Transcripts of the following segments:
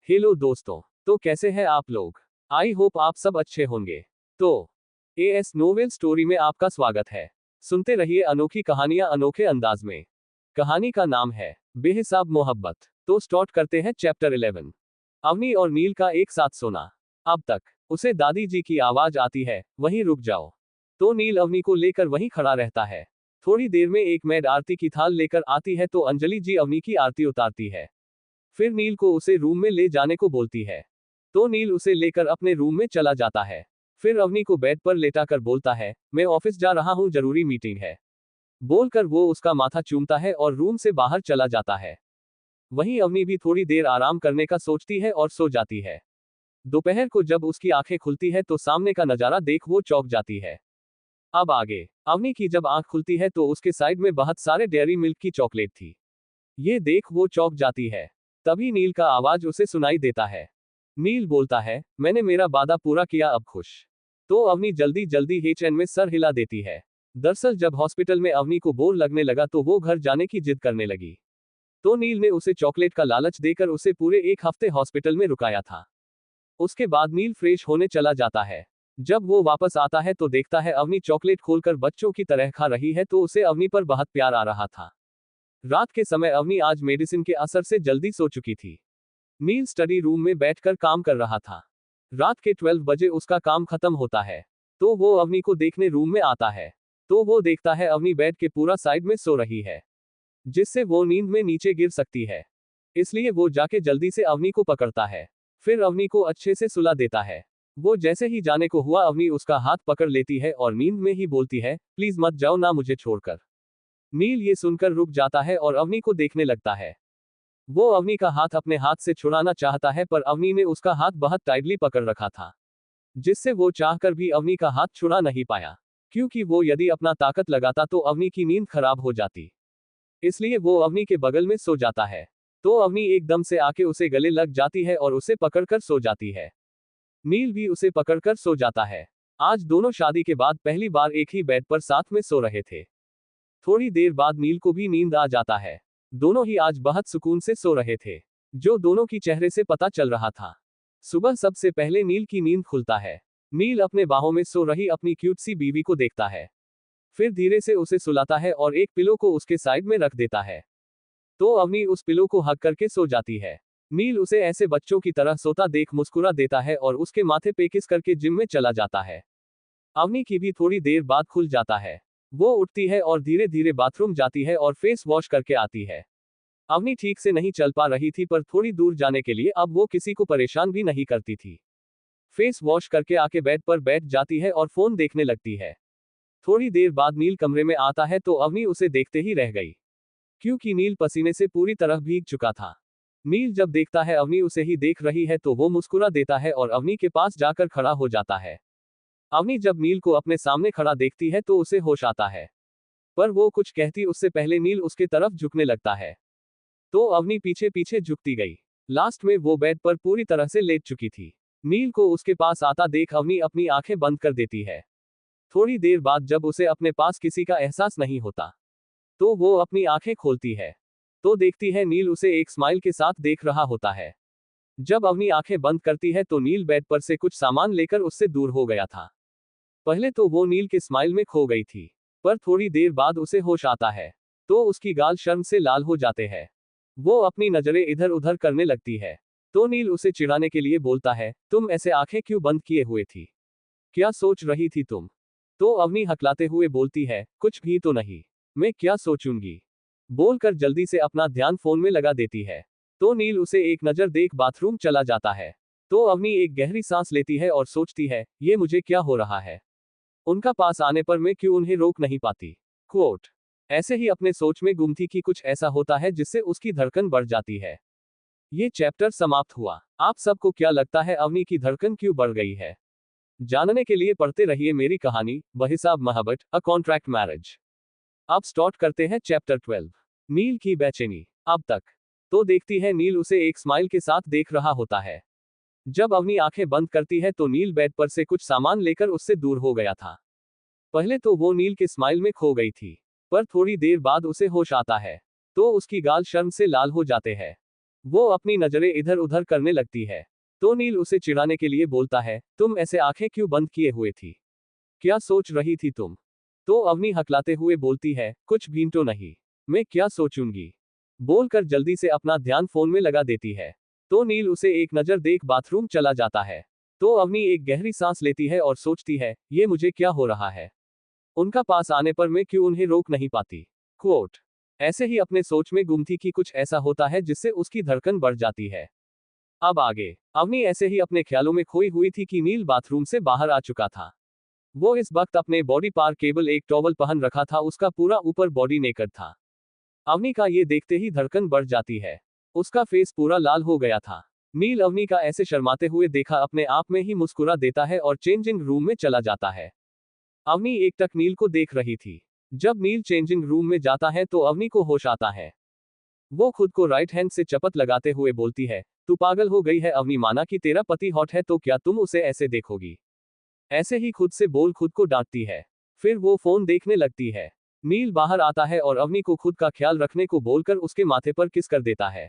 Hello दोस्तों, तो कैसे हैं आप लोग? आई होप आप सब अच्छे होंगे। तो एएस नोवेल स्टोरी में आपका स्वागत है। सुनते रहिए अनोखी कहानियां अनोखे अंदाज में। कहानी का नाम है बेहिसाब मोहब्बत। तो स्टार्ट करते हैं चैप्टर 11। अवनी और नील का एक साथ सोना। अब तक उसे दादी जी की आवाज आती है, वहीं रुक जाओ। तो नील अवनी को लेकर वहीं खड़ा रहता है। थोड़ी देर में एक मैड आरती की थाल लेकर आती है तो अंजलि जी अवनी की आरती उतारती है। फिर नील को उसे रूम में ले जाने को बोलती है। तो नील उसे लेकर अपने रूम में चला जाता है। फिर अवनी को बेड पर लेटाकर बोलता है, मैं ऑफिस जा रहा हूँ, जरूरी मीटिंग है। बोलकर वो उसका माथा चूमता है और रूम से बाहर चला जाता है। वहीं अवनी भी थोड़ी देर आराम करने का सोचती है और सो जाती है। दोपहर को जब उसकी आंखें खुलती है तो सामने का नजारा देख वो चौंक जाती है। अब आगे अवनी की जब आंख खुलती है तो उसके साइड में बहुत सारे डेयरी मिल्क की चॉकलेट थी। ये देख वो चौंक जाती है। तभी नील का आवाज उसे सुनाई देता है। नील बोलता है, मैंने मेरा वादा पूरा किया, अब खुश। तो अवनी जल्दी जल्दी हेचएन में सर हिला देती है। दरअसल जब हॉस्पिटल में अवनी को बोर लगने लगा तो वो घर जाने की जिद करने लगी। तो नील ने उसे चॉकलेट का लालच देकर उसे पूरे एक हफ्ते हॉस्पिटल में रुकाया था। उसके बाद नील फ्रेश होने चला जाता है। जब वो वापस आता है तो देखता है अवनी चॉकलेट खोलकर बच्चों की तरह खा रही है तो उसे अवनी पर बहुत प्यार आ रहा था। रात के समय अवनी आज मेडिसिन के असर से जल्दी सो चुकी थी। नील स्टडी रूम में बैठकर काम कर रहा था। रात के 12 बजे उसका काम खत्म होता है। तो वो अवनी को देखने रूम में आता है। तो वो देखता है अवनी बेड के पूरा साइड में सो रही है, जिससे वो नींद में नीचे गिर सकती है। इसलिए वो जाके जल्दी से अवनी को पकड़ता है। फिर अवनी को अच्छे से सुला देता है। वो जैसे ही जाने को हुआ अवनी उसका हाथ पकड़ लेती है और नींद में ही बोलती है, प्लीज मत जाओ ना मुझे छोड़कर। नील ये सुनकर रुक जाता है और अवनी को देखने लगता है। वो अवनी का हाथ अपने हाथ से छुड़ाना चाहता है पर अवनी ने उसका हाथ बहुत टाइटली पकड़ रखा था, जिससे वो चाहकर भी अवनी का हाथ छुड़ा नहीं पाया, क्योंकि वो यदि अपना ताकत लगाता तो अवनी की नींद खराब हो जाती। इसलिए वो अवनी के बगल में सो जाता है। तो अवनी एकदम से आके उसे गले लग जाती है और उसे पकड़कर सो जाती है। नील भी उसे पकड़कर सो जाता है। आज दोनों शादी के बाद पहली बार एक ही बेड पर साथ में सो रहे थे। थोड़ी देर बाद नील को भी नींद आ जाता है। दोनों ही आज बहुत सुकून से सो रहे थे, जो दोनों की चेहरे से पता चल रहा था। सुबह सबसे पहले नील की नींद खुलता है। नील अपने बाहों में सो रही अपनी क्यूट सी बीवी को देखता है। फिर धीरे से उसे सुलाता है और एक पिलो को उसके साइड में रख देता है। तो अवनी उस पिलो को हग करके सो जाती है। नील उसे ऐसे बच्चों की तरह सोता देख मुस्कुरा देता है और उसके माथे पे किस करके जिम में चला जाता है। अवनी की भी थोड़ी देर बाद खुल जाता है। वो उठती है और धीरे धीरे बाथरूम जाती है और फेस वॉश करके आती है। अवनी ठीक से नहीं चल पा रही थी पर थोड़ी दूर जाने के लिए अब वो किसी को परेशान भी नहीं करती थी। फेस वॉश करके आके बेड पर बैठ जाती है और फोन देखने लगती है। थोड़ी देर बाद नील कमरे में आता है तो अवनी उसे देखते ही रह गई, क्योंकि नील पसीने से पूरी तरह भीग चुका था। नील जब देखता है अवनी उसे ही देख रही है तो वो मुस्कुरा देता है और अवनी के पास जाकर खड़ा हो जाता है। अवनी जब नील को अपने सामने खड़ा देखती है तो उसे होश आता है, पर वो कुछ कहती उससे पहले नील उसके तरफ झुकने लगता है। तो अवनी पीछे पीछे झुकती गई। लास्ट में वो बेड पर पूरी तरह से लेट चुकी थी। नील को उसके पास आता देख अवनी अपनी आंखें बंद कर देती है। थोड़ी देर बाद जब उसे अपने पास किसी का एहसास नहीं होता तो वो अपनी आंखें खोलती है। तो देखती है नील उसे एक स्माइल के साथ देख रहा होता है। जब अवनी आंखें बंद करती है तो नील बेड पर से कुछ सामान लेकर उससे दूर हो गया था। पहले तो वो नील के स्माइल में खो गई थी, पर थोड़ी देर बाद उसे होश आता है। तो उसकी गाल शर्म से लाल हो जाते हैं। वो अपनी नजरें इधर उधर करने लगती है। तो नील उसे चिढ़ाने के लिए बोलता है, तुम ऐसे आंखें क्यों बंद किए हुए थी? क्या सोच रही थी तुम? तो अवनी हकलाते हुए बोलती है, कुछ भी तो नहीं, मैं क्या सोचूंगी? बोलकर जल्दी से अपना ध्यान फोन में लगा देती है। तो नील उसे एक नजर देख बाथरूम चला जाता है। तो अवनी एक गहरी सांस लेती है और सोचती है, ये मुझे क्या हो रहा है? उनका पास आने पर मैं क्यों उन्हें रोक नहीं पाती? क्वोट। ऐसे ही अपने सोच में गुम थी कि कुछ ऐसा होता है जिससे उसकी धड़कन बढ़ जाती है। ये चैप्टर समाप्त हुआ। आप सबको क्या लगता है अवनी की धड़कन क्यों बढ़ गई है? जानने के लिए पढ़ते रहिए मेरी कहानी बेहिसाब मोहब्बत, अ कॉन्ट्रैक्ट मैरिज। अब स्टार्ट करते हैं चैप्टर 12। नील की बेचैनी। अब तक तो देखती है नील उसे एक स्माइल के साथ देख रहा होता है। जब अवनी आंखें बंद करती है तो नील बेड पर से कुछ सामान लेकर उससे दूर हो गया था। पहले तो वो नील के स्माइल में खो गई थी, पर थोड़ी देर बाद उसे होश आता है। तो उसकी गाल शर्म से लाल हो जाते हैं। वो अपनी नजरें इधर उधर करने लगती है। तो नील उसे चिढ़ाने के लिए बोलता है, तुम ऐसे आंखें क्यों बंद किए हुए थी? क्या सोच रही थी तुम? तो अवनी हकलाते हुए बोलती है, कुछ भी तो नहीं। मैं क्या सोचूंगी? बोलकर जल्दी से अपना ध्यान फोन में लगा देती है। तो नील उसे एक नजर देख बाथरूम चला जाता है। तो अवनी एक गहरी सांस लेती है और सोचती है, ये मुझे क्या हो रहा है? उनका पास आने पर मैं क्यों उन्हें रोक नहीं पाती? क्वोट। ऐसे ही अपने सोच में गुम थी कि कुछ ऐसा होता है जिससे उसकी धड़कन बढ़ जाती है। अब आगे। अवनी ऐसे ही अपने ख्यालों में खोई हुई थी कि नील बाथरूम से बाहर आ चुका था। वो इस वक्त अपने बॉडी पार केवल एक टॉवल पहन रखा था, उसका पूरा ऊपर बॉडी नेकेड था। अवनी का ये देखते ही धड़कन बढ़ जाती है। उसका फेस पूरा लाल हो गया था। नील अवनी का ऐसे शर्माते हुए देखा अपने आप में ही मुस्कुरा देता है और चेंजिंग रूम में चला जाता है। अवनी एकटक नील को देख रही थी। जब नील चेंजिंग रूम में जाता है तो अवनी को होश आता है। वो खुद को राइट हैंड से चपत लगाते हुए बोलती है, तू पागल हो गई है अवनी, माना कि तेरा पति हॉट है तो क्या तुम उसे ऐसे देखोगी? ऐसे ही खुद से बोल खुद को डांटती है। फिर वो फोन देखने लगती है। नील बाहर आता है और अवनी को खुद का ख्याल रखने को बोलकर उसके माथे पर किस कर देता है।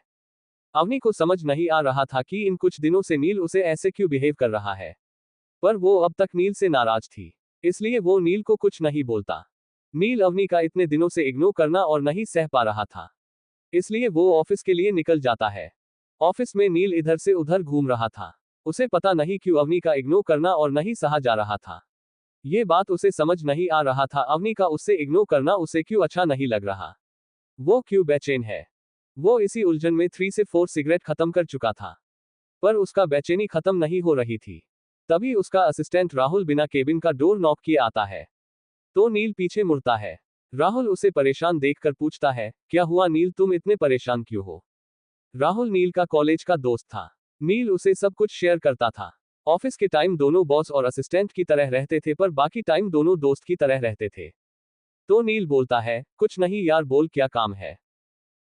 अवनी को समझ नहीं आ रहा था कि इन कुछ दिनों से नील उसे ऐसे क्यों बिहेव कर रहा है। पर वो अब तक नील से नाराज थी, इसलिए वो नील को कुछ नहीं बोलता। नील अवनी का इतने दिनों से इग्नोर करना और नहीं सह पा रहा था, इसलिए वो ऑफिस के लिए निकल जाता है। ऑफिस में नील इधर से उधर घूम रहा था। उसे पता नहीं क्यों अवनी का इग्नोर करना और नहीं सहा जा रहा था। ये बात उसे समझ नहीं आ रहा था, अवनी का उससे इग्नोर करना उसे क्यों अच्छा नहीं लग रहा। वो क्यों बेचैन है। वो इसी उलझन में 3 से 4 सिगरेट खत्म कर चुका था, पर उसका बेचैनी खत्म नहीं हो रही थी। तभी उसका असिस्टेंट राहुल बिना केबिन का डोर नॉक किए आता है। तो नील पीछे मुड़ता है। राहुल उसे परेशान देखकर पूछता है, क्या हुआ नील, तुम इतने परेशान क्यों हो? राहुल नील का कॉलेज का दोस्त था। नील उसे सब कुछ शेयर करता था। ऑफिस के टाइम दोनों बॉस और असिस्टेंट की तरह रहते थे, पर बाकी टाइम दोनों दोस्त की तरह रहते थे। तो नील बोलता है, कुछ नहीं यार, बोल क्या काम है?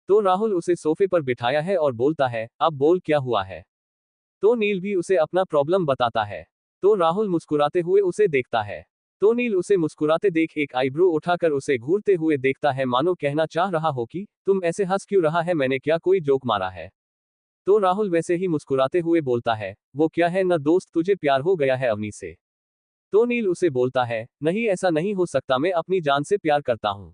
तो राहुल उसे सोफे पर बिठाया है और बोलता है, अब बोल क्या हुआ है? तो नील भी उसे अपना प्रॉब्लम बताता है। तो राहुल मुस्कुराते हुए उसे देखता है। तो नील उसे मुस्कुराते देख एक आईब्रो उठाकर उसे घूरते हुए देखता है, मानो कहना चाह रहा हो कि तुम ऐसे हंस क्यों रहा है, मैंने क्या कोई जोक मारा है? तो राहुल वैसे ही मुस्कुराते हुए बोलता है, वो क्या है ना दोस्त, तुझे प्यार हो गया है अवनी से? तो नील उसे बोलता है, नहीं ऐसा नहीं हो सकता, मैं अपनी जान से प्यार करता हूं।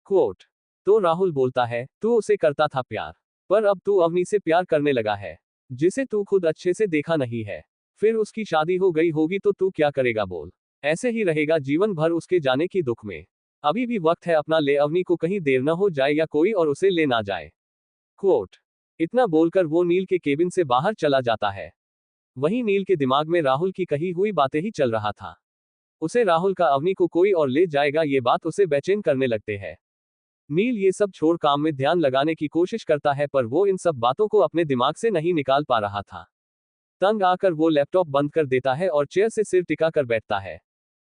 क्वोट। तो राहुल बोलता है, तू उसे करता था प्यार, पर अब तू अवनी से प्यार करने लगा है, जिसे तू खुद अच्छे से देखा नहीं है। फिर उसकी शादी हो गई होगी तो तू क्या करेगा बोल? ऐसे ही रहेगा जीवन भर उसके जाने की दुख में? अभी भी वक्त है अपना, ले अवनी को, कहीं देर न हो जाए या कोई और उसे ले ना जाए। क्वोट। इतना बोलकर वो नील के केबिन से बाहर चला जाता है। वहीं नील के दिमाग में राहुल की कही हुई बातें ही चल रहा था। उसे राहुल का अवनी को कोई और ले जाएगा, ये बात उसे बेचैन करने लगते है। नील ये सब छोड़ काम में ध्यान लगाने की कोशिश करता है, पर वो इन सब बातों को अपने दिमाग से नहीं निकाल पा रहा था। तंग आकर वो लैपटॉप बंद कर देता है और चेयर से सिर टिकाकर बैठता है।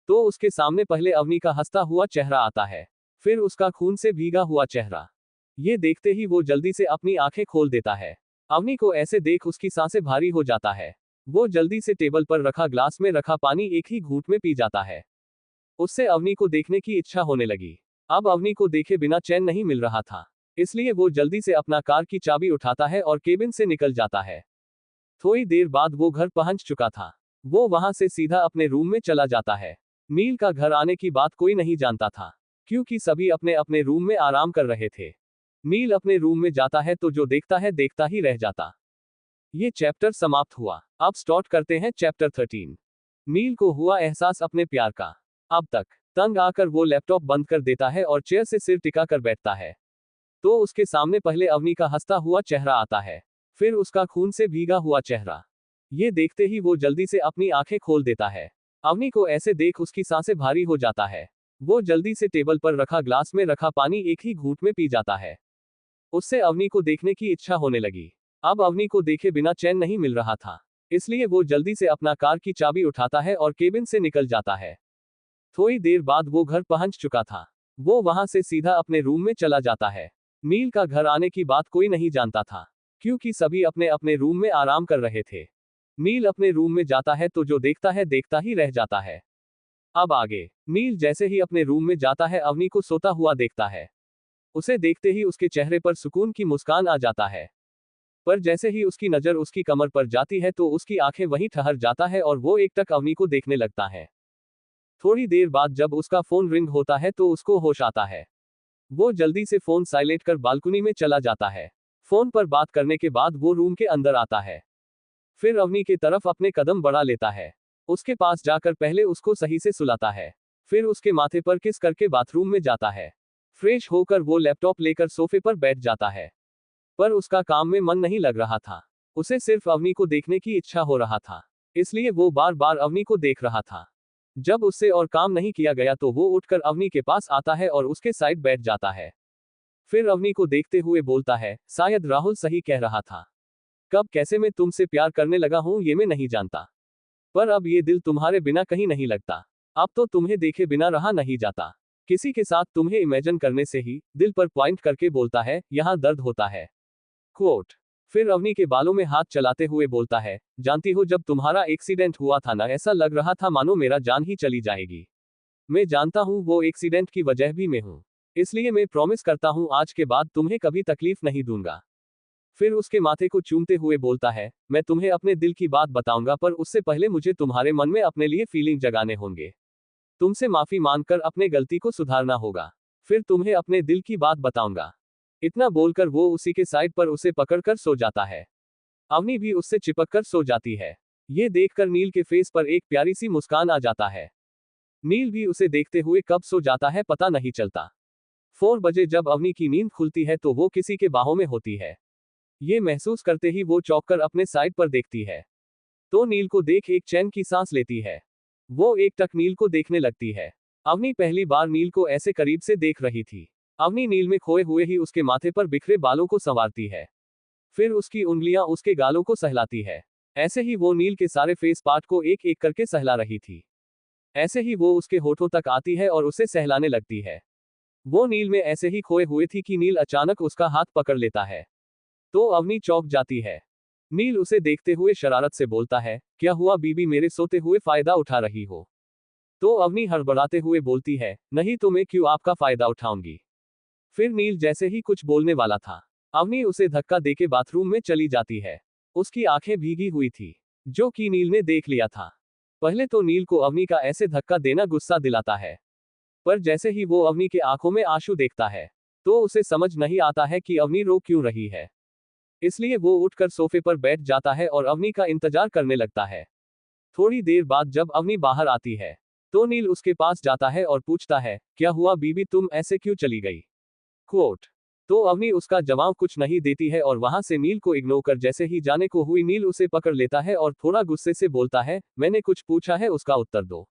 तो उसके सामने पहले अवनी का हंसता हुआ चेहरा आता है, फिर उसका खून से भीगा हुआ चेहरा। ये देखते ही वो जल्दी से अपनी आंखें खोल देता है। अवनी को ऐसे देख उसकी सांसें भारी हो जाता है। वो जल्दी से टेबल पर रखा ग्लास में रखा पानी एक ही घूंट में पी जाता है। उससे अवनी को देखने की इच्छा होने लगी। अब अवनी को देखे बिना चैन नहीं मिल रहा था, इसलिए वो जल्दी से अपना कार की चाबी उठाता है और केबिन से निकल जाता है। थोड़ी देर बाद वो घर पहुंच चुका था। वो वहां से सीधा अपने रूम में चला जाता है। नील का घर आने की बात कोई नहीं जानता था, क्योंकि सभी अपने अपने रूम में आराम कर रहे थे। नील अपने रूम में जाता है तो जो देखता है देखता ही रह जाता। ये चैप्टर समाप्त हुआ। अब स्टार्ट करते हैं चैप्टर 13। नील को हुआ एहसास अपने प्यार का। अब तक तंग आकर वो लैपटॉप बंद कर देता है और चेयर से सिर टिका कर बैठता है। तो उसके सामने पहले अवनी का हंसता हुआ चेहरा आता है, फिर उसका खून से भीगा हुआ चेहरा। ये देखते ही वो जल्दी से अपनी आंखें खोल देता है। अवनी को ऐसे देख उसकी सांसें भारी हो जाता है। वो जल्दी से टेबल पर रखा ग्लास में रखा पानी एक ही घूंट में पी जाता है। उससे अवनी को देखने की इच्छा होने लगी। अब अवनी को देखे बिना चैन नहीं मिल रहा था, इसलिए वो जल्दी से अपना कार की चाबी उठाता है और केबिन से निकल जाता है। थोड़ी देर बाद वो घर पहुंच चुका था। वो वहां से सीधा अपने रूम में चला जाता है। नील का घर आने की बात कोई नहीं जानता था, क्योंकि सभी अपने अपने रूम में आराम कर रहे थे। नील अपने रूम में जाता है तो जो देखता है देखता ही रह जाता है। अब आगे। नील जैसे ही अपने रूम में जाता है अवनी को सोता हुआ देखता है। उसे देखते ही उसके चेहरे पर सुकून की मुस्कान आ जाता है। पर जैसे ही उसकी नजर उसकी कमर पर जाती है तो उसकी आंखें वहीं ठहर जाता है और वो एकटक अवनी को देखने लगता है। थोड़ी देर बाद जब उसका फोन रिंग होता है तो उसको होश आता है। वो जल्दी से फोन साइलेंट कर बालकनी में चला जाता है। फोन पर बात करने के बाद वो रूम के अंदर आता है। फिर अवनी की तरफ अपने कदम बढ़ा लेता है। उसके पास जाकर पहले उसको सही से सुलाता है। फिर उसके माथे पर किस करके बाथरूम में जाता है। फ्रेश होकर वो लैपटॉप लेकर सोफे पर बैठ जाता है। पर उसका काम में मन नहीं लग रहा था। उसे सिर्फ अवनी को देखने की इच्छा हो रहा था। इसलिए वो बार बार अवनी को देख रहा था। जब उससे और काम नहीं किया गया तो वो उठकर अवनी के पास आता है और उसके साइड बैठ जाता है। फिर अवनी को देखते हुए बोलता है, शायद राहुल सही कह रहा था। कब कैसे मैं तुमसे प्यार करने लगा हूं ये मैं नहीं जानता। पर अब ये दिल तुम्हारे बिना कहीं नहीं लगता। अब तो तुम्हें देखे बिना रहा नहीं जाता। किसी के साथ तुम्हें इमेजिन करने से ही दिल पर पॉइंट करके बोलता है, यहां दर्द होता है। क्वोट। फिर अवनी के बालों में हाथ चलाते हुए बोलता है, जानती हो जब तुम्हारा एक्सीडेंट हुआ था ना ऐसा लग रहा था मानो मेरा जान ही चली जाएगी। मैं जानता हूं वो एक्सीडेंट की वजह भी मैं हूं। इसलिए मैं प्रॉमिस करता हूं आज के बाद तुम्हें कभी तकलीफ नहीं दूंगा। फिर उसके माथे को चूमते हुए बोलता है, मैं तुम्हें अपने दिल की बात बताऊंगा पर उससे पहले मुझे तुम्हारे मन में अपने लिए फीलिंग जगाने होंगे। तुमसे माफी मांगकर अपने गलती को सुधारना होगा। फिर तुम्हें अपने दिल की बात बताऊंगा। इतना बोलकर वो उसी के साइड पर उसे पकड़कर सो जाता है। अवनी भी उससे चिपक कर सो जाती है। ये देखकर नील के फेस पर एक प्यारी सी मुस्कान आ जाता है। नील भी उसे देखते हुए कब सो जाता है पता नहीं चलता। 4 बजे जब अवनी की नींद खुलती है तो वो किसी के बाहों में होती है। ये महसूस करते ही वो चौंक कर अपने साइड पर देखती है। तो नील को देख एक चैन की सांस लेती है। वो एकटक नील को देखने लगती है। अवनी पहली बार नील को ऐसे करीब से देख रही थी। अवनी नील में खोए हुए ही उसके माथे पर बिखरे बालों को संवारती है। फिर उसकी उंगलियां उसके गालों को सहलाती है। ऐसे ही वो नील के सारे फेस पार्ट को एक एक करके सहला रही थी। ऐसे ही वो उसके होठों तक आती है और उसे सहलाने लगती है। वो नील में ऐसे ही खोए हुए थी कि नील अचानक उसका हाथ पकड़ लेता है। तो अवनी चौंक जाती है। नील उसे देखते हुए शरारत से बोलता है, क्या हुआ बीबी मेरे सोते हुए फायदा उठा रही हो? तो अवनी हड़बड़ाते हुए बोलती है, नहीं तो मैं क्यों आपका फायदा उठाऊंगी। फिर नील जैसे ही कुछ बोलने वाला था, अवनी उसे धक्का देके बाथरूम में चली जाती है। उसकी आंखें भीगी हुई थी, जो कि नील ने देख लिया था। पहले तो नील को अवनी का ऐसे धक्का देना गुस्सा दिलाता है। पर जैसे ही वो अवनी के आंखों में आंसू देखता है, तो उसे समझ नहीं आता है कि अवनी रो क्यों रही है। इसलिए वो उठकर सोफे पर बैठ जाता है और अवनी का इंतजार करने लगता है। थोड़ी देर बाद जब अवनी बाहर आती है, तो नील उसके पास जाता है और पूछता है, क्या हुआ बीबी तुम ऐसे क्यों चली गई? क्वोट। तो अवनी उसका जवाब कुछ नहीं देती है और वहां से नील को इग्नोर कर जैसे ही जाने को हुई नील उसे पकड़ लेता है और थोड़ा गुस्से से बोलता है, मैंने कुछ पूछा है उसका उत्तर दो।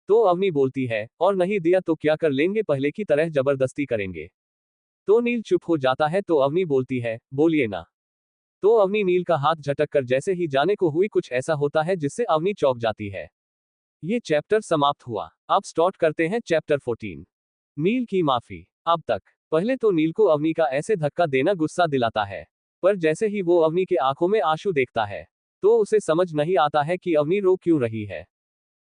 तो अवनी बोलती है, और नहीं दिया तो क्या कर लेंगे पहले की तरह जबरदस्ती करेंगे। तो नील चुप हो जाता है तो अवनी बोलती है, बोलिए ना। तो अवनी नील का हाथ झटक कर जैसे ही जाने को हुई कुछ ऐसा होता है जिससे अवनी चौंक जाती है। ये चैप्टर समाप्त हुआ। अब स्टार्ट करते हैं चैप्टर 14। नील की माफी। अब तक पहले तो नील को अवनी का ऐसे धक्का देना गुस्सा दिलाता है। पर जैसे ही वो अवनी के आंखों में आंसू देखता है, तो उसे समझ नहीं आता है कि अवनी रो क्यों रही है।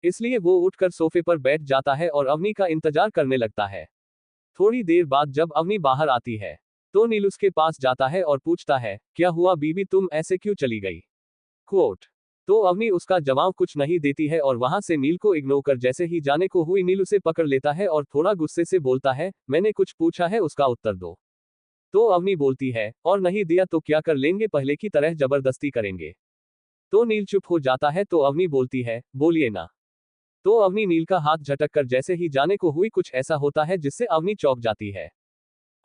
इसलिए वो उठकर सोफे पर बैठ जाता है और अवनी का इंतजार करने लगता है। थोड़ी देर बाद जब अवनी बाहर आती है, तो नील उसके पास जाता है और पूछता है, क्या हुआ बीबी तुम ऐसे क्यों चली गई? क्वोट। तो अवनी उसका जवाब कुछ नहीं देती है और वहां से नील को इग्नोर कर जैसे ही जाने को हुई नील उसे पकड़ लेता है और थोड़ा गुस्से से बोलता है, मैंने कुछ पूछा है उसका उत्तर दो। तो अवनी बोलती है, और नहीं दिया तो क्या कर लेंगे पहले की तरह जबरदस्ती करेंगे। तो नील चुप हो जाता है तो अवनी बोलती है, बोलिए ना। तो अवनी नील का हाथ झटक कर जैसे ही जाने को हुई कुछ ऐसा होता है जिससे अवनी चौंक जाती है।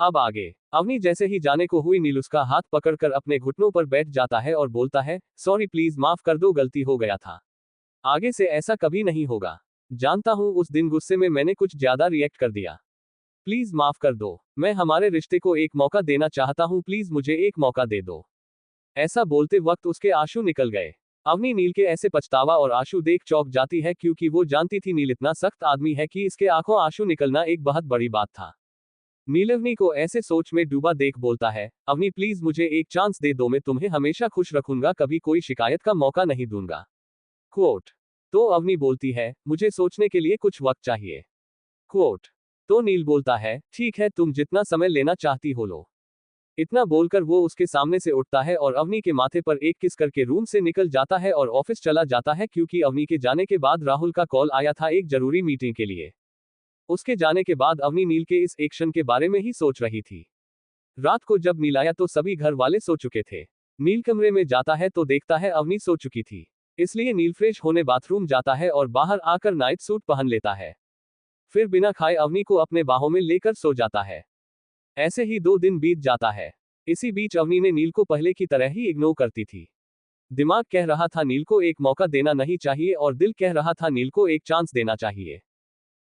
अब आगे अवनी जैसे ही जाने को हुई नील उसका हाथ पकड़कर अपने घुटनों पर बैठ जाता है और बोलता है, सॉरी प्लीज माफ कर दो गलती हो गया था। आगे से ऐसा कभी नहीं होगा। जानता हूं उस दिन गुस्से में मैंने कुछ ज्यादा रिएक्ट कर दिया। प्लीज माफ कर दो। मैं हमारे रिश्ते को एक मौका देना चाहता हूं प्लीज मुझे एक मौका दे दो। ऐसा बोलते वक्त उसके आंसू निकल गए। अवनी नील के ऐसे पछतावा और आंसू देख चौंक जाती है क्योंकि वो जानती थी नील इतना सख्त आदमी है कि इसके आंखों आंसू निकलना एक बहुत बड़ी बात था। नील अवनी को ऐसे सोच में डूबा देख बोलता है, अवनी प्लीज मुझे एक चांस दे दो मैं तुम्हें हमेशा खुश रखूंगा कभी कोई शिकायत का मौका नहीं दूंगा। क्वोट। तो अवनी बोलती है, मुझे सोचने के लिए कुछ वक्त चाहिए। क्वोट। तो नील बोलता है, ठीक है तुम जितना समय लेना चाहती हो लो। इतना बोलकर वो उसके सामने से उठता है और अवनी के माथे पर एक किस करके रूम से निकल जाता है और ऑफिस चला जाता है, क्योंकि अवनी के जाने के बाद राहुल का कॉल आया था एक जरूरी मीटिंग के लिए। उसके जाने के बाद अवनी नील के इस एक्शन के बारे में ही सोच रही थी। रात को जब नील आया तो सभी घर वाले सो चुके थे। नील कमरे में जाता है तो देखता है अवनी सो चुकी थी, इसलिए नील फ्रेश होने बाथरूम जाता है और बाहर आकर नाइट सूट पहन लेता है। फिर बिना खाए अवनी को अपने बाहों में लेकर सो जाता है। ऐसे ही 2 दिन बीत जाता है। इसी बीच अवनी ने नील को पहले की तरह ही इग्नोर करती थी। दिमाग कह रहा था नील को एक मौका देना नहीं चाहिए और दिल कह रहा था नील को एक चांस देना चाहिए।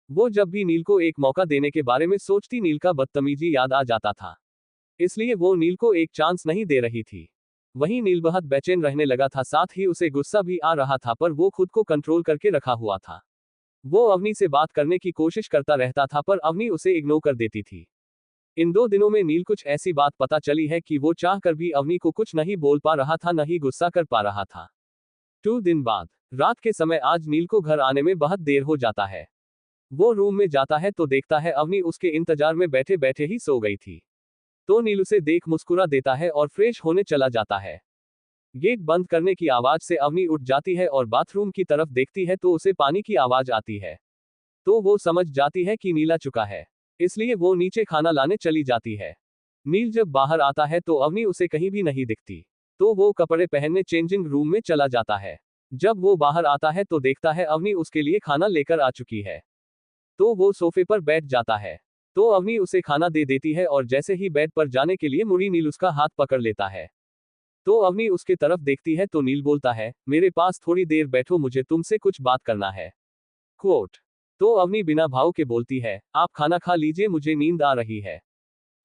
वो जब भी नील को एक मौका देने के बारे में सोचती नील का बदतमीजी याद आ जाता था, इसलिए वो नील को एक चांस नहीं दे रही थी। वहीं नील बहुत बेचैन रहने लगा था, साथ ही उसे गुस्सा भी आ रहा था, पर वो खुद को कंट्रोल करके रखा हुआ था। वो अवनी से बात करने की कोशिश करता रहता था, पर अवनी उसे इग्नोर कर देती थी। इन 2 दिनों में नील कुछ ऐसी बात पता चली है कि वो चाह कर भी अवनी को कुछ नहीं बोल पा रहा था, न ही गुस्सा कर पा रहा था। 2 दिन बाद रात के समय आज नील को घर आने में बहुत देर हो जाता है। वो रूम में जाता है तो देखता है अवनी उसके इंतजार में बैठे बैठे ही सो गई थी। तो नील उसे देख मुस्कुरा देता है और फ्रेश होने चला जाता है। गेट बंद करने की आवाज से अवनी उठ जाती है और बाथरूम की तरफ देखती है तो उसे पानी की आवाज आती है। तो वो समझ जाती है कि नील आ चुका है, इसलिए वो नीचे खाना लाने चली जाती है। नील जब बाहर आता है तो अवनी उसे कहीं भी नहीं दिखती, तो वो कपड़े पहनने चेंजिंग रूम में चला जाता है। जब वो बाहर आता है तो देखता है अवनी उसके लिए खाना लेकर आ चुकी है। तो वो सोफे पर बैठ जाता है। तो अवनी उसे खाना दे देती है और जैसे ही बेड पर जाने के लिए मुड़ी, नील उसका हाथ पकड़ लेता है। तो अवनी उसके तरफ देखती है तो नील बोलता है, मेरे पास थोड़ी देर बैठो, मुझे तुमसे कुछ बात करना है। क्वोट। तो अवनी बिना भाव के बोलती है, आप खाना खा लीजिए, मुझे नींद आ रही है,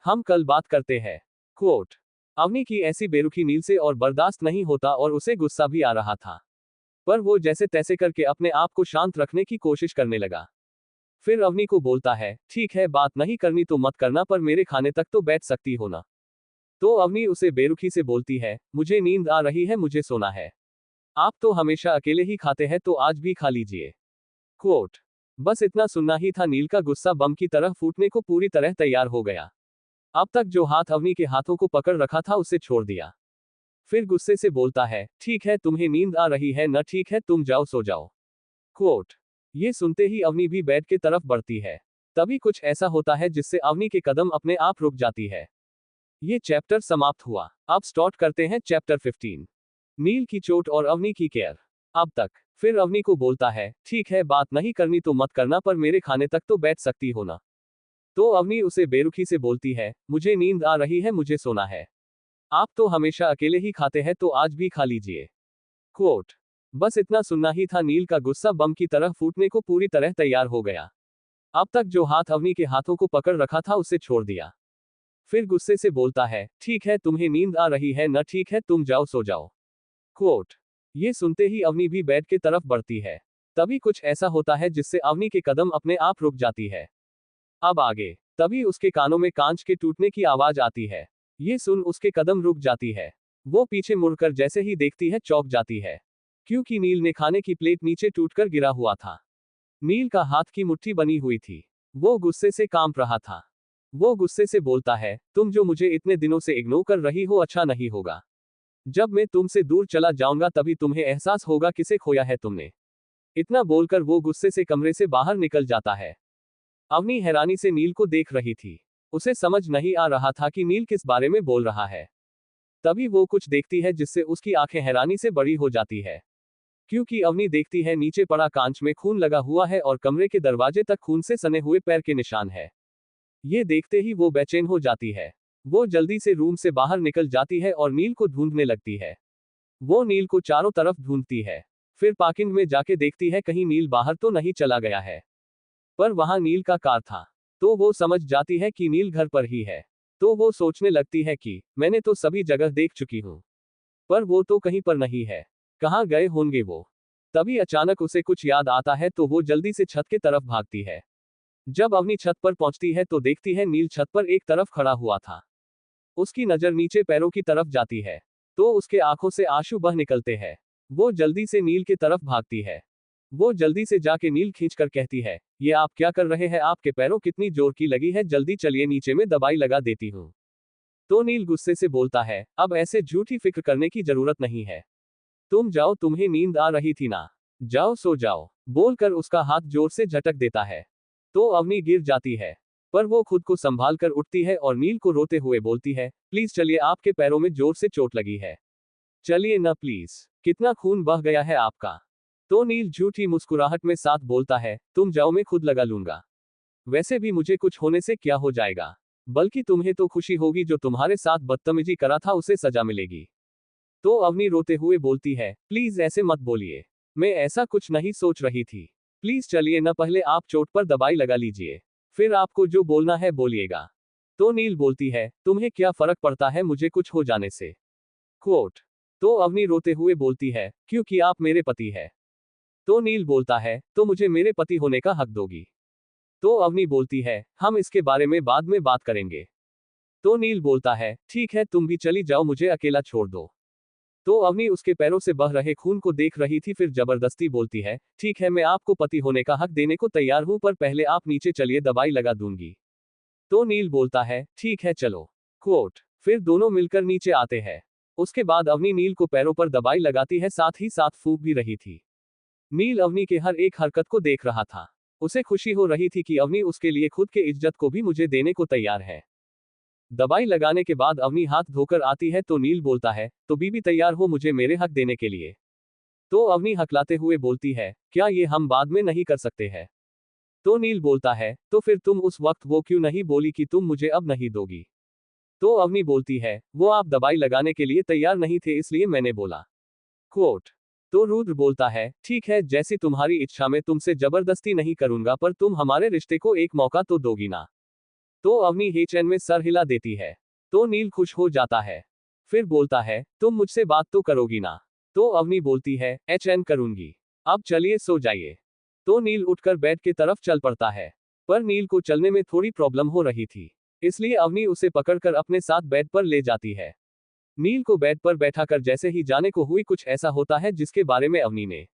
हम कल बात करते हैं। क्वोट। अवनी की ऐसी बेरुखी नील से और बर्दाश्त नहीं होता और उसे गुस्सा भी आ रहा था, पर वो जैसे तैसे करके अपने आप को शांत रखने की कोशिश करने लगा। फिर अवनी को बोलता है, ठीक है, बात नहीं करनी तो मत करना, पर मेरे खाने तक तो बैठ सकती हो ना। तो अवनी उसे बेरुखी से बोलती है, मुझे नींद आ रही है, मुझे सोना है। आप तो हमेशा अकेले ही खाते हैं, तो आज भी खा लीजिए। क्वोट। बस इतना सुनना ही था, नील का गुस्सा बम की तरह फूटने को पूरी तरह तैयार हो गया। अब तक जो हाथ अवनी के हाथों को पकड़ रखा था उसे छोड़ दिया। फिर गुस्से से बोलता है, ठीक है, तुम्हें नींद आ रही है न, ठीक है, तुम जाओ सो जाओ। क्वोट। ये सुनते ही अवनी भी बेड के तरफ बढ़ती है। तभी कुछ ऐसा होता है जिससे अवनी के कदम अपने आप रुक जाती है। ये चैप्टर समाप्त हुआ। अब स्टार्ट करते हैं चैप्टर 15। नील की चोट और अवनी की केयर। अब तक। फिर अवनी को बोलता है, ठीक है, बात नहीं करनी तो मत करना, पर मेरे खाने तक तो बैठ सकती हो ना। तो अवनी उसे बेरुखी से बोलती है, मुझे नींद आ रही है, मुझे सोना है। आप तो हमेशा अकेले ही खाते हैं, तो आज भी खा लीजिए। क्वोट। बस इतना सुनना ही था, नील का गुस्सा बम की तरह फूटने को पूरी तरह तैयार हो गया। अब तक जो हाथ अवनी के हाथों को पकड़ रखा था उसे छोड़ दिया। फिर गुस्से से बोलता है, ठीक है, तुम्हें नींद आ रही है न, ठीक है, तुम जाओ सो जाओ। क्वोट। ये सुनते ही अवनी भी बेड के तरफ बढ़ती है। तभी कुछ ऐसा होता है जिससे अवनी के कदम अपने आप रुक जाती है। अब आगे। तभी उसके कानों में कांच के टूटने की आवाज आती है। ये सुन उसके कदम रुक जाती है। वो पीछे मुड़कर जैसे ही देखती है चौंक जाती है, क्योंकि नील ने खाने की प्लेट नीचे टूटकर गिरा हुआ था। नील का हाथ की मुट्ठी बनी हुई थी। वो गुस्से से कांप रहा था। वो गुस्से से बोलता है, तुम जो मुझे इतने दिनों से इग्नोर कर रही हो, अच्छा नहीं होगा। जब मैं तुमसे दूर चला जाऊंगा तभी तुम्हें एहसास होगा किसे खोया है तुमने। इतना बोलकर वो गुस्से से कमरे से बाहर निकल जाता है। अवनी हैरानी से नील को देख रही थी। उसे समझ नहीं आ रहा था कि नील किस बारे में बोल रहा है। तभी वो कुछ देखती है जिससे उसकी आंखें हैरानी से बड़ी हो जाती है, क्योंकि अवनी देखती है नीचे पड़ा कांच में खून लगा हुआ है और कमरे के दरवाजे तक खून से सने हुए पैर के निशान है। ये देखते ही वो बेचैन हो जाती है। वो जल्दी से रूम से बाहर निकल जाती है और नील को ढूंढने लगती है। वो नील को चारों तरफ ढूंढती है। फिर पार्किंग में जाके देखती है कहीं नील बाहर तो नहीं चला गया है, पर वहां नील का कार था। तो वो समझ जाती है कि नील घर पर ही है। तो वो सोचने लगती है कि मैंने तो सभी जगह देख चुकी हूँ, पर वो तो कहीं पर नहीं है, कहाँ गए होंगे वो। तभी अचानक उसे कुछ याद आता है तो वो जल्दी से छत के तरफ भागती है। जब अवनी छत पर पहुंचती है तो देखती है नील छत पर एक तरफ खड़ा हुआ था। उसकी नजर नीचे पैरों की तरफ जाती है, तो उसके आंखों से आंसू बह निकलते हैं। वो जल्दी से नील की तरफ भागती है। वो जल्दी से जाके नील खींचकर कहती है, ये आप क्या कर रहे हैं, आपके पैरों कितनी जोर की लगी है, जल्दी चलिए, नीचे में दवाई लगा देती हूँ। तो नील गुस्से से बोलता है, अब ऐसे झूठी फिक्र करने की जरूरत नहीं है। तुम जाओ, तुम्हें नींद आ रही थी ना, जाओ सो जाओ, बोलकर उसका हाथ जोर से झटक देता है। तो अवनी गिर जाती है, पर वो खुद को संभाल कर उठती है और नील को रोते हुए बोलती है, प्लीज चलिए, आपके पैरों में जोर से चोट लगी है, चलिए न प्लीज, कितना खून बह गया है आपका। तो नील झूठी मुस्कुराहट में साथ बोलता है, तुम जाओ, मैं खुद लगा लूंगा, वैसे भी मुझे कुछ होने से क्या हो जाएगा, बल्कि तुम्हें तो खुशी होगी, जो तुम्हारे साथ बदतमीजी करा था उसे सजा मिलेगी। तो अवनी रोते हुए बोलती है, प्लीज ऐसे मत बोलिए, मैं ऐसा कुछ नहीं सोच रही थी, प्लीज चलिए न, पहले आप चोट पर दवाई लगा लीजिए, फिर आपको जो बोलना है बोलिएगा। तो नील बोलती है, तुम्हें क्या फर्क पड़ता है मुझे कुछ हो जाने से। क्वोट। तो अवनी रोते हुए बोलती है, क्योंकि आप मेरे पति है। तो नील बोलता है, तो मुझे मेरे पति होने का हक दोगी। तो अवनी बोलती है, हम इसके बारे में बाद में बात करेंगे। तो नील बोलता है, ठीक है, तुम भी चली जाओ, मुझे अकेला छोड़ दो। तो अवनी उसके पैरों से बह रहे खून को देख रही थी, फिर जबरदस्ती बोलती है, ठीक है, मैं आपको पति होने का हक देने को तैयार हूं, पर पहले आप नीचे चलिए, दवाई लगा दूंगी। तो नील बोलता है, ठीक है चलो। क्वोट। फिर दोनों मिलकर नीचे आते हैं। उसके बाद अवनी नील को पैरों पर दवाई लगाती है, साथ ही साथ फूंक भी रही थी। नील अवनी के हर एक हरकत को देख रहा था। उसे खुशी हो रही थी कि अवनी उसके लिए खुद के इज्जत को भी मुझे देने को तैयार है। दवाई लगाने के बाद अवनी हाथ धोकर आती है, तो नील बोलता है, तो बीबी तैयार हो मुझे मेरे हक देने के लिए। तो अवनी हकलाते हुए बोलती है, क्या ये हम बाद में नहीं कर सकते हैं। तो नील बोलता है, तो फिर तुम उस वक्त वो क्यों नहीं बोली कि तुम मुझे अब नहीं दोगी। तो अवनी बोलती है, वो आप दवाई लगाने के लिए तैयार नहीं थे, इसलिए मैंने बोला। क्वोट। तो रुद्र बोलता है, ठीक है, जैसी तुम्हारी इच्छा, मैं तुमसे जबरदस्ती नहीं करूंगा, पर तुम हमारे रिश्ते को एक मौका तो दोगी ना। तो अवनी हेचैन में सर हिला देती है। तो नील खुश हो जाता है, फिर बोलता है, तुम मुझसे बात तो करोगी ना। तो अवनी बोलती है, एचएन करूंगी, अब चलिए सो जाइए। तो नील उठकर बेड की तरफ चल पड़ता है, पर नील को चलने में थोड़ी प्रॉब्लम हो रही थी, इसलिए अवनी उसे पकड़कर अपने साथ बेड पर ले जाती है। नील को बेड पर बैठाकर जैसे ही जाने को हुई, कुछ ऐसा होता है जिसके बारे में अवनी ने।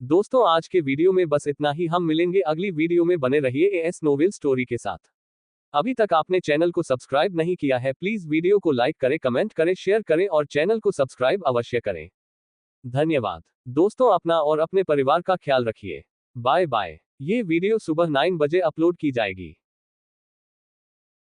दोस्तों, आज के वीडियो में बस इतना ही, हम मिलेंगे अगली वीडियो में, बने रहिए एएस नोवेल स्टोरी के साथ। अभी तक आपने चैनल को सब्सक्राइब नहीं किया है, प्लीज वीडियो को लाइक करें, कमेंट करें, शेयर करें और चैनल को सब्सक्राइब अवश्य करें। धन्यवाद दोस्तों, अपना और अपने परिवार का ख्याल रखिए। Bye bye. ये वीडियो सुबह 9 बजे अपलोड की जाएगी।